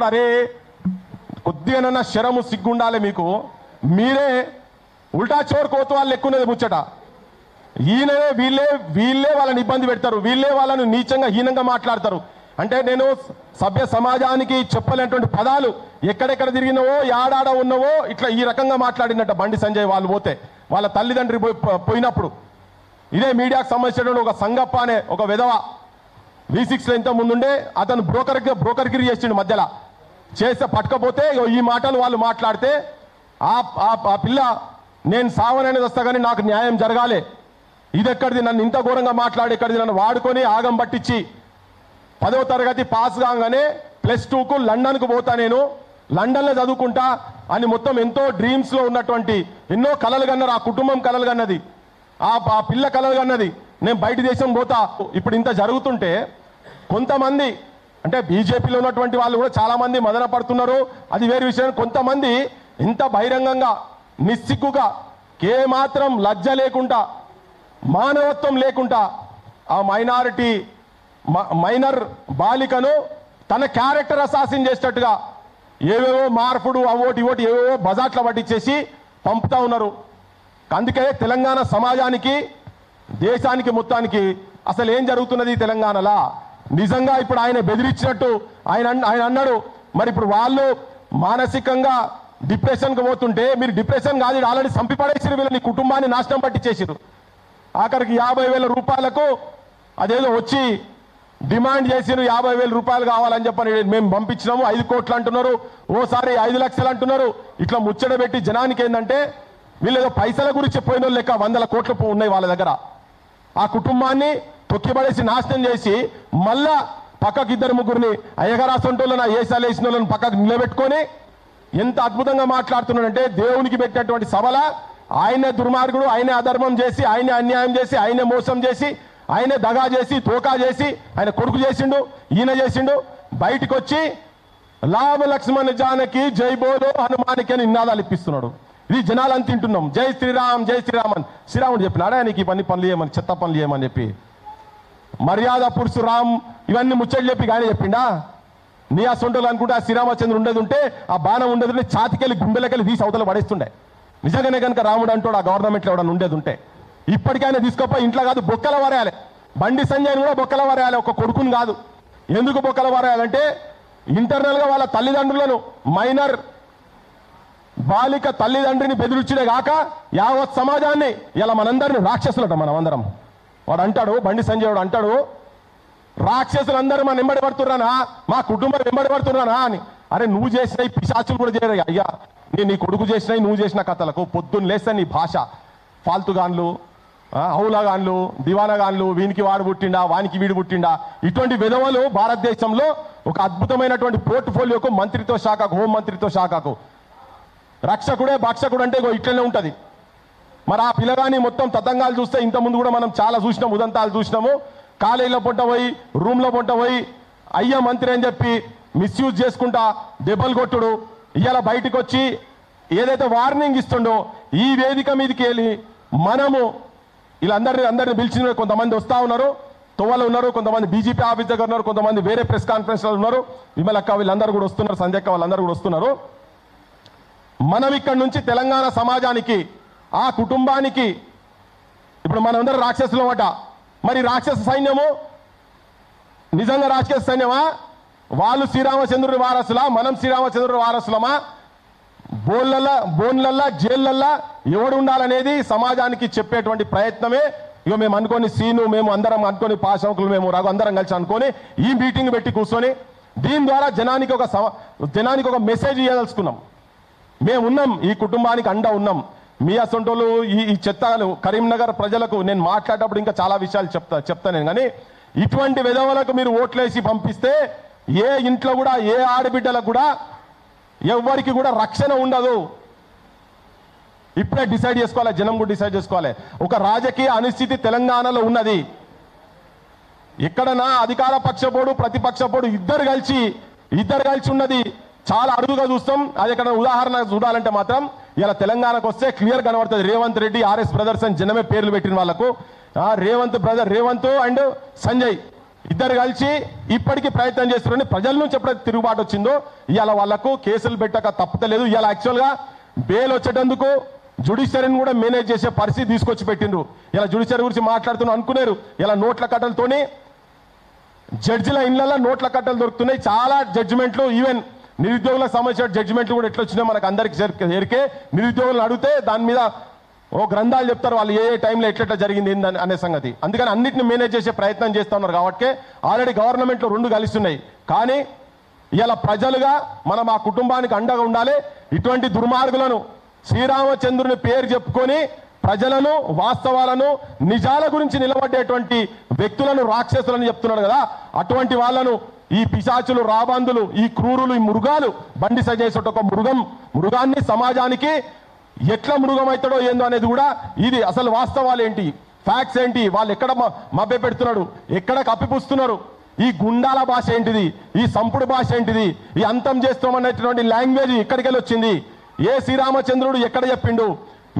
అరే కొద్దిగానన్నా శరము సిగ్గుండాలి మీకు. మీరే ఉల్టా చోర్ కోతవాళ్ళు ఎక్కున్నది ముచ్చట. ఈయననే వీళ్ళే వాళ్ళని ఇబ్బంది పెడతారు, వీళ్ళే వాళ్ళను నీచంగా హీనంగా మాట్లాడతారు. అంటే నేను సభ్య సమాజానికి చెప్పలేనటువంటి పదాలు ఎక్కడెక్కడ తిరిగినవో యాడాడ ఉన్నవో ఇట్లా ఈ రకంగా మాట్లాడినట్ట బండి సంజయ్ వాళ్ళు పోతే వాళ్ళ తల్లిదండ్రి పోయినప్పుడు. ఇదే మీడియాకు సంబంధించినటువంటి ఒక సంగప్ప అనే ఒక విధవ V6లో ఇంత ముందుండే అతను బ్రోకర్గిరి చేసిండు. మధ్యలో చేస్తే పట్టుకపోతే ఈ మాటలు వాళ్ళు మాట్లాడితే ఆ పిల్ల నేను సావననేది వస్తా కానీ నాకు న్యాయం జరగాలి, ఇది ఎక్కడిది, నన్ను ఇంత ఘోరంగా మాట్లాడి ఎక్కడిది, నన్ను వాడుకొని ఆగం పట్టించి 10వ తరగతి పాస్ కాగానే +2కు లండన్కు పోతా, నేను లండన్లో చదువుకుంటా అని మొత్తం ఎంతో డ్రీమ్స్లో ఉన్నటువంటి ఎన్నో కలలు కన్నారు. ఆ కుటుంబం కలలు కన్నది, ఆ పిల్ల కలలు కన్నది, నేను బయట దేశం పోతా. ఇప్పుడు ఇంత జరుగుతుంటే కొంతమంది అంటే బీజేపీలో ఉన్నటువంటి వాళ్ళు కూడా చాలామంది మదన పడుతున్నారు, అది వేరే విషయం. కొంతమంది ఇంత బహిరంగంగా నిస్సిగ్గుగా ఏమాత్రం లజ్జ లేకుండా మానవత్వం లేకుండా ఆ మైనర్ బాలికను తన క్యారెక్టర్ అసాసిన్ చేసేటట్టుగా ఏవేవో మార్పుడు అవోటి ఇవోటి ఏవేవో బజాట్ల పట్టించేసి పంపుతా ఉన్నారు. అందుకే తెలంగాణ సమాజానికి దేశానికి మొత్తానికి అసలు ఏం జరుగుతున్నది తెలంగాణలో నిజంగా ఇప్పుడు ఆయన బెదిరించినట్టు ఆయన అన్నాడు. మరి ఇప్పుడు వాళ్ళు మానసికంగా డిప్రెషన్కి పోతుంటే మీరు డిప్రెషన్ కాదు ఆల్రెడీ చంపిపడేసిరు, వీళ్ళని కుటుంబాన్ని నాశనం పట్టించేసిరు. ఆఖరికి 50,000 రూపాయలకు అదేదో వచ్చి డిమాండ్ చేసిరు, 50,000 రూపాయలు కావాలని చెప్పని మేము పంపించినాము, 5 కోట్లు అంటున్నారు, ఓసారి 5 లక్షలు అంటున్నారు. ఇట్లా ముచ్చట పెట్టి జనానికి ఏంటంటే వీళ్ళేదో పైసల గురించి పోయిన లెక్క 100 కోట్లు ఉన్నాయి వాళ్ళ దగ్గర. ఆ కుటుంబాన్ని తొక్కిపడేసి నాశనం చేసి మళ్ళా పక్కకు 2-3 అయ్యగారాసంటోళ్ళని ఏసాలు వేసిన వాళ్ళని పక్కకు నిలబెట్టుకొని ఎంత అద్భుతంగా మాట్లాడుతున్నాడంటే దేవునికి పెట్టినటువంటి సభల ఆయనే దుర్మార్గుడు, ఆయనే అధర్మం చేసి, ఆయనే అన్యాయం చేసి, ఆయనే మోసం చేసి, ఆయనే దగా చేసి, తోకా చేసి, ఆయన కొడుకు చేసిండు, ఈయన చేసిండు. బయటికి వచ్చి రామ లక్ష్మణ జానకి జై బోలో హనుమానికి అని నినాదాలు ఇప్పిస్తున్నాడు. ఇది జనాలు అని తింటున్నాం. జై శ్రీరామ్ జై శ్రీరామ్ అని శ్రీరాముడు చెప్పినాడా నీకు ఈ పనులు చేయమని, చెత్త పనులు చేయమని చెప్పి, మర్యాద పురుషురామ్ ఇవన్నీ ముచ్చట్లు చెప్పి ఆయన చెప్పిండా? నీ ఆ సొంటలు అనుకుంటే ఆ శ్రీరామచంద్రుడు ఉండేది ఉంటే ఆ బాణం ఉండేది ఛాతికెళ్ళి గుండెలకెళ్ళి తీసి అవతల పడేస్తుండే. నిజంగానే కనుక రాముడు అంటాడు ఆ గవర్నమెంట్లో ఎవడన్నా ఉండేది ఉంటే ఇప్పటికైనా తీసుకోపోయి ఇంట్లో కాదు బొక్కల వరేయాలి. బండి సంజయ్ని కూడా బొక్కల వరేయాలి, ఒక కొడుకుని కాదు. ఎందుకు బొక్కల వరేయాలంటే ఇంటర్నల్గా వాళ్ళ తల్లిదండ్రులను మైనర్ బాలిక తల్లిదండ్రిని బెదిరించడే కాక యావత్ సమాజాన్ని ఇలా మనందరినీ రాక్షసులట మనమందరం. వాడు అంటాడు, బండి సంజయ్ వాడు అంటాడు, రాక్షసులందరూ మన వెంబడి పడుతున్నానా, మా కుటుంబం వెంబడి పడుతున్నానా అని. అరే నువ్వు చేసిన ఈ పిశాచులు కూడా చేయరు అయ్యా, నీ కొడుకు చేసినాయి నువ్వు చేసిన కథలకు పొద్దున్న లేస్తే నీ భాష ఫాల్తుగాన్లు, హౌలాగాన్లు, దివానగాన్లు, వీనికి వాడు పుట్టిండా వానికి వీడు పుట్టిండా, ఇటువంటి విధవలు భారతదేశంలో ఒక అద్భుతమైనటువంటి పోర్ట్ఫోలియోకు మంత్రిత్వ శాఖకు, హోం మంత్రిత్వ శాఖకు రక్షకుడే భక్షకుడు అంటే ఇట్లనే ఉంటుంది. మరి ఆ పిల్లగాని మొత్తం తతంగాలు చూస్తే ఇంతకుముందు కూడా మనం చాలా చూసినాం, ఉదంతాలు చూసినాము. కాలేజీలో పొంట పోయి రూమ్లో పొంట పోయి అయ్యా మంత్రి అని చెప్పి మిస్యూజ్ చేసుకుంటా దెబ్బలు కొట్టుడు, ఇవాళ బయటకు వచ్చి ఏదైతే వార్నింగ్ ఇస్తుండో ఈ వేదిక మీదకి వెళ్ళి మనము వీళ్ళందరినీ పిలిచిన కొంతమంది వస్తూ ఉన్నారు, తొవ్వలు ఉన్నారు, కొంతమంది బీజేపీ ఆఫీస్ దగ్గర ఉన్నారు, కొంతమంది వేరే ప్రెస్ కాన్ఫరెన్స్లో ఉన్నారు, విమలక్క వీళ్ళందరూ కూడా వస్తున్నారు, సంధ్యక్క వాళ్ళందరూ కూడా వస్తున్నారు. మనం ఇక్కడ నుంచి తెలంగాణ సమాజానికి ఆ కుటుంబానికి ఇప్పుడు మనందరూ రాక్షసులు అట. మరి రాక్షస సైన్యము నిజంగా రాక్షస సైన్యమా? వాళ్ళు శ్రీరామచంద్రుడి వారసులా, మనం శ్రీరామచంద్రుడి వారసులమా? బోన్లల్లా జైళ్ళల్లా ఎవడు ఉండాలనేది సమాజానికి చెప్పేటువంటి ప్రయత్నమే. ఇక మేము అనుకొని సీను మేము అందరం అనుకొని పాశంకులు మేము రఘు అందరం కలిసి అనుకొని ఈ మీటింగ్ పెట్టి కూర్చొని దీని ద్వారా జనానికి ఒక మెసేజ్ ఇవ్వదలుచుకున్నాం. మేము ఉన్నాం, ఈ కుటుంబానికి అండ ఉన్నాం. మీ అసొంటోళ్ళు ఈ చెత్తలు కరీంనగర్ ప్రజలకు నేను మాట్లాడేటప్పుడు ఇంకా చాలా విషయాలు చెప్తాను నేను. కానీ ఇటువంటి విధవలకు మీరు ఓట్లేసి పంపిస్తే ఏ ఇంట్లో కూడా ఏ ఆడబిడ్డలకు కూడా ఎవరికి కూడా రక్షణ ఉండదు. ఇప్పుడే డిసైడ్ చేసుకోవాలి, జనం కూడా డిసైడ్ చేసుకోవాలి. ఒక రాజకీయ అనిశ్చితి తెలంగాణలో ఉన్నది. ఎక్కడన్నా అధికార పక్షపోడు ప్రతిపక్షపోడు ఇద్దరు కలిసి ఉన్నది చాలా అరుదుగా చూస్తాం. అది ఎక్కడ ఉదాహరణ చూడాలంటే మాత్రం ఇలా తెలంగాణకు వస్తే క్లియర్ కనబడుతుంది. రేవంత్ రెడ్డి, ఆర్ఎస్ బ్రదర్స్ అని జనమే పేర్లు పెట్టిన వాళ్ళకు రేవంత్ అండ్ సంజయ్ ఇద్దరు కలిసి ఇప్పటికీ ప్రయత్నం చేస్తున్నారని ప్రజల నుంచి ఎప్పుడైతే తిరుగుబాటు వచ్చిందో ఇవాళ వాళ్లకు కేసులు పెట్టక తప్పలేదు. ఇవాళ యాక్చువల్గా బెయిల్ వచ్చేటందుకు జ్యుడిషియరీని కూడా మేనేజ్ చేసే పరిస్థితి తీసుకొచ్చి పెట్టిండ్రు. ఇలా జ్యుడిషియరీ గురించి మాట్లాడుతున్నా అనుకున్నారు. ఇలా నోట్ల కట్టలతోని జడ్జిల ఇళ్లలో నోట్ల కట్టలు దొరుకుతున్నాయి. చాలా జడ్జిమెంట్లు, ఈవెన్ నిరుద్యోగులకు సంబంధించిన జడ్జిమెంట్లు కూడా ఎట్లా వచ్చినాయో మనకు అందరికి ఎరికే. నిరుద్యోగులను అడిగితే దాని మీద ఓ గ్రంథాలు చెప్తారు వాళ్ళు ఏ టైంలో ఎట్లా జరిగింది అనే సంగతి. అందుకని అన్నింటిని మేనేజ్ చేసే ప్రయత్నం చేస్తూ ఉన్నారు. కాబట్టి ఆల్రెడీ గవర్నమెంట్లో రెండు కలిస్తున్నాయి. కానీ ఇలా ప్రజలుగా మనం ఆ కుటుంబానికి అండగా ఉండాలి. ఇటువంటి దుర్మార్గులను శ్రీరామచంద్రుని పేరు చెప్పుకొని ప్రజలను, వాస్తవాలను, నిజాల గురించి నిలబడేటువంటి వ్యక్తులను రాక్షసులని చెప్తున్నాడు కదా, అటువంటి వాళ్ళను ఈ పిశాచులు, రాబందులు, ఈ క్రూరులు, ఈ మృగాలు, బండి సజేసట ఒక మృగాన్ని సమాజానికి ఎట్లా మృగం అవుతాడో ఏందో అనేది కూడా ఇది అసలు వాస్తవాలు ఏంటి, ఫ్యాక్ట్స్ ఏంటి, వాళ్ళు ఎక్కడ మభ్య పెడుతున్నాడు, ఎక్కడ కప్పిపుస్తున్నారు, ఈ గుండాల భాష ఏంటిది, ఈ సంపుడు భాష ఏంటిది, ఈ అంతం చేస్తామనేటువంటి లాంగ్వేజ్ ఎక్కడికి వెళ్ళి వచ్చింది, ఏ శ్రీరామచంద్రుడు ఎక్కడ చెప్పిండు,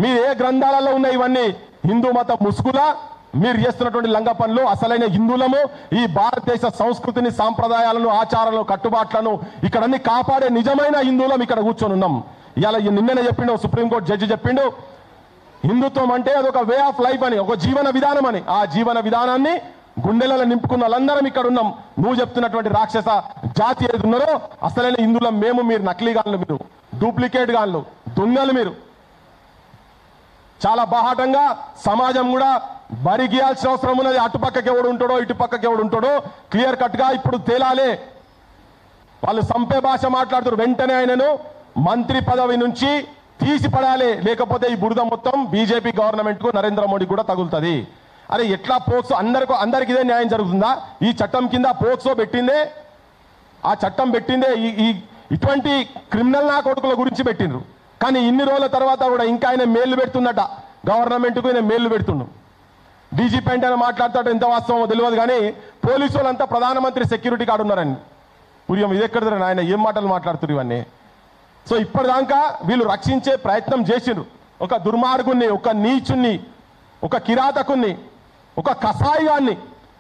మీరు ఏ గ్రంథాలలో ఉన్నాయి ఇవన్నీ, హిందూ మత ముసుగులా మీరు చేస్తున్నటువంటి లంగ పనులు. అసలైన హిందువులము ఈ భారతదేశ సంస్కృతిని, సాంప్రదాయాలను, ఆచారాలను, కట్టుబాట్లను ఇక్కడ అన్ని కాపాడే నిజమైన హిందువులం ఇక్కడ కూర్చొని ఉన్నాం. ఇలా నిన్ననే చెప్పిండు సుప్రీంకోర్టు జడ్జి చెప్పిండు, హిందుత్వం అంటే అదొక వే ఆఫ్ లైఫ్ అని, ఒక జీవన విధానం అని. ఆ జీవన విధానాన్ని గుండెలలో నింపుకున్న వాళ్ళందరం ఇక్కడ ఉన్నాం. నువ్వు చెప్తున్నటువంటి రాక్షస జాతి ఏది ఉన్నారో అసలైన హిందువులం మేము, మీరు నకిలీ గాళ్ళు, మీరు డూప్లికేట్ గాళ్ళు, దొంగలు మీరు. చాలా బాహాటంగా సమాజం కూడా బరి గీయాల్సిన అవసరం ఉన్నది. అటుపక్కకి ఎవడు ఉంటాడో ఇటుపక్కకి ఎవడు ఉంటాడో క్లియర్ కట్ గా ఇప్పుడు తేలాలే. వాళ్ళు సంపే భాష మాట్లాడుతారు. వెంటనే ఆయనను మంత్రి పదవి నుంచి తీసి పడాలి, లేకపోతే ఈ బురద మొత్తం బీజేపీ గవర్నమెంట్ కు, నరేంద్ర మోడీ కూడా తగులుతుంది. అరే ఎట్లా పోక్సో అందరికి ఇదే న్యాయం జరుగుతుందా? ఈ చట్టం కింద పోక్సో పెట్టిందే, ఆ చట్టం పెట్టిందే ఇటువంటి క్రిమినల్ నా కొడుకుల గురించి పెట్టిండ్రు. కానీ ఇన్ని రోజుల తర్వాత కూడా ఇంకా ఆయన మేళ్లు పెడుతున్నట, గవర్నమెంట్కు ఆయన మేళ్లు పెడుతుండు. డీజీపీ అంటే ఆయన మాట్లాడతాడు, ఎంత వాస్తవమో తెలియదు. కానీ పోలీసు వాళ్ళంతా ప్రధానమంత్రి సెక్యూరిటీ కార్డు ఉన్నారండి. పురియం ఇది ఎక్కడ ఆయన ఏం మాటలు మాట్లాడుతున్నారు ఇవన్నీ. సో ఇప్పటిదాకా వీళ్ళు రక్షించే ప్రయత్నం చేసిండ్రు. ఒక దుర్మార్గుణ్ణి, ఒక నీచుణ్ణి, ఒక కిరాతకుణ్ణి, ఒక కసాయిగాన్ని.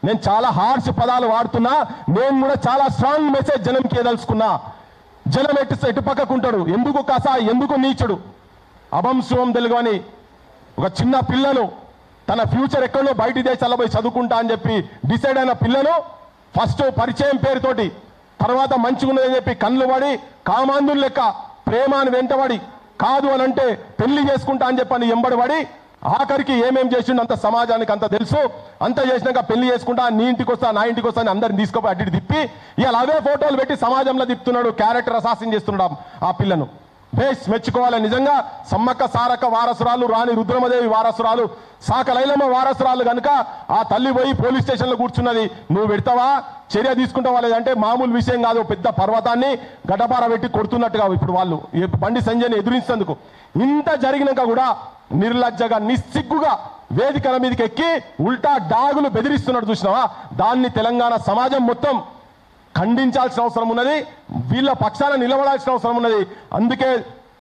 నేను చాలా హార్ష్ పదాలు వాడుతున్నా, నేను కూడా చాలా స్ట్రాంగ్ మెసేజ్ జనంకి ఏదలుచుకున్నా. జనం ఎటు పక్కకుంటాడు, ఎందుకు కసాయి, ఎందుకు నీచుడు, అభంశువం తెలుగుని ఒక చిన్న పిల్లను తన ఫ్యూచర్ ఎక్కడో బయటి దేశాల్లో పోయి చదువుకుంటా అని చెప్పి డిసైడ్ అయిన పిల్లను ఫస్ట్ పరిచయం పేరుతోటి, తర్వాత మంచిగున్నదని చెప్పి కళ్ళు పడి కామాంధులు లెక్క ప్రేమాన్ని వెంటబడి, కాదు అని అంటే పెళ్లి చేసుకుంటా అని చెప్పని ఎంబడిపడి, ఆఖరికి ఏమేం చేసిండు అంత సమాజానికి అంత తెలుసు. అంత చేసినాక పెళ్లి చేసుకుంటా, నీ ఇంటికి వస్తా, నా ఇంటికి వస్తా అని అందరిని తీసుకుపోయి అడ్డి తిప్పి ఇవాళ అవే ఫోటోలు పెట్టి సమాజంలో తిప్పుతున్నాడు. క్యారెక్టర్ అసాసిన్ చేస్తున్నాడు ఆ పిల్లను. బేస్ మెచ్చుకోవాలి నిజంగా. సమ్మక్క సారక్క వారసురాలు, రాణి రుద్రమదేవి వారసురాలు, సాకలైలమ్మ వారసురాలు కనుక ఆ తల్లి పోయి పోలీస్ స్టేషన్లో కూర్చున్నది. నువ్వు పెడతావా, చర్య తీసుకుంటావా లేదంటే మామూలు విషయం కాదు. పెద్ద పర్వతాన్ని గడపార పెట్టి కొడుతున్నట్టుగా ఇప్పుడు వాళ్ళు బండి సంజయ్ని ఎదురించినందుకు. ఇంత జరిగినాక కూడా నిర్లజ్జగా, నిస్సిగ్గుగా వేదికల మీదకి ఎక్కి ఉల్టా డాగులు బెదిరిస్తున్నాడు చూసినావా. దాన్ని తెలంగాణ సమాజం మొత్తం ఖండించాల్సిన అవసరం ఉన్నది, వీళ్ళ పక్షాన నిలబడాల్సిన అవసరం ఉన్నది. అందుకే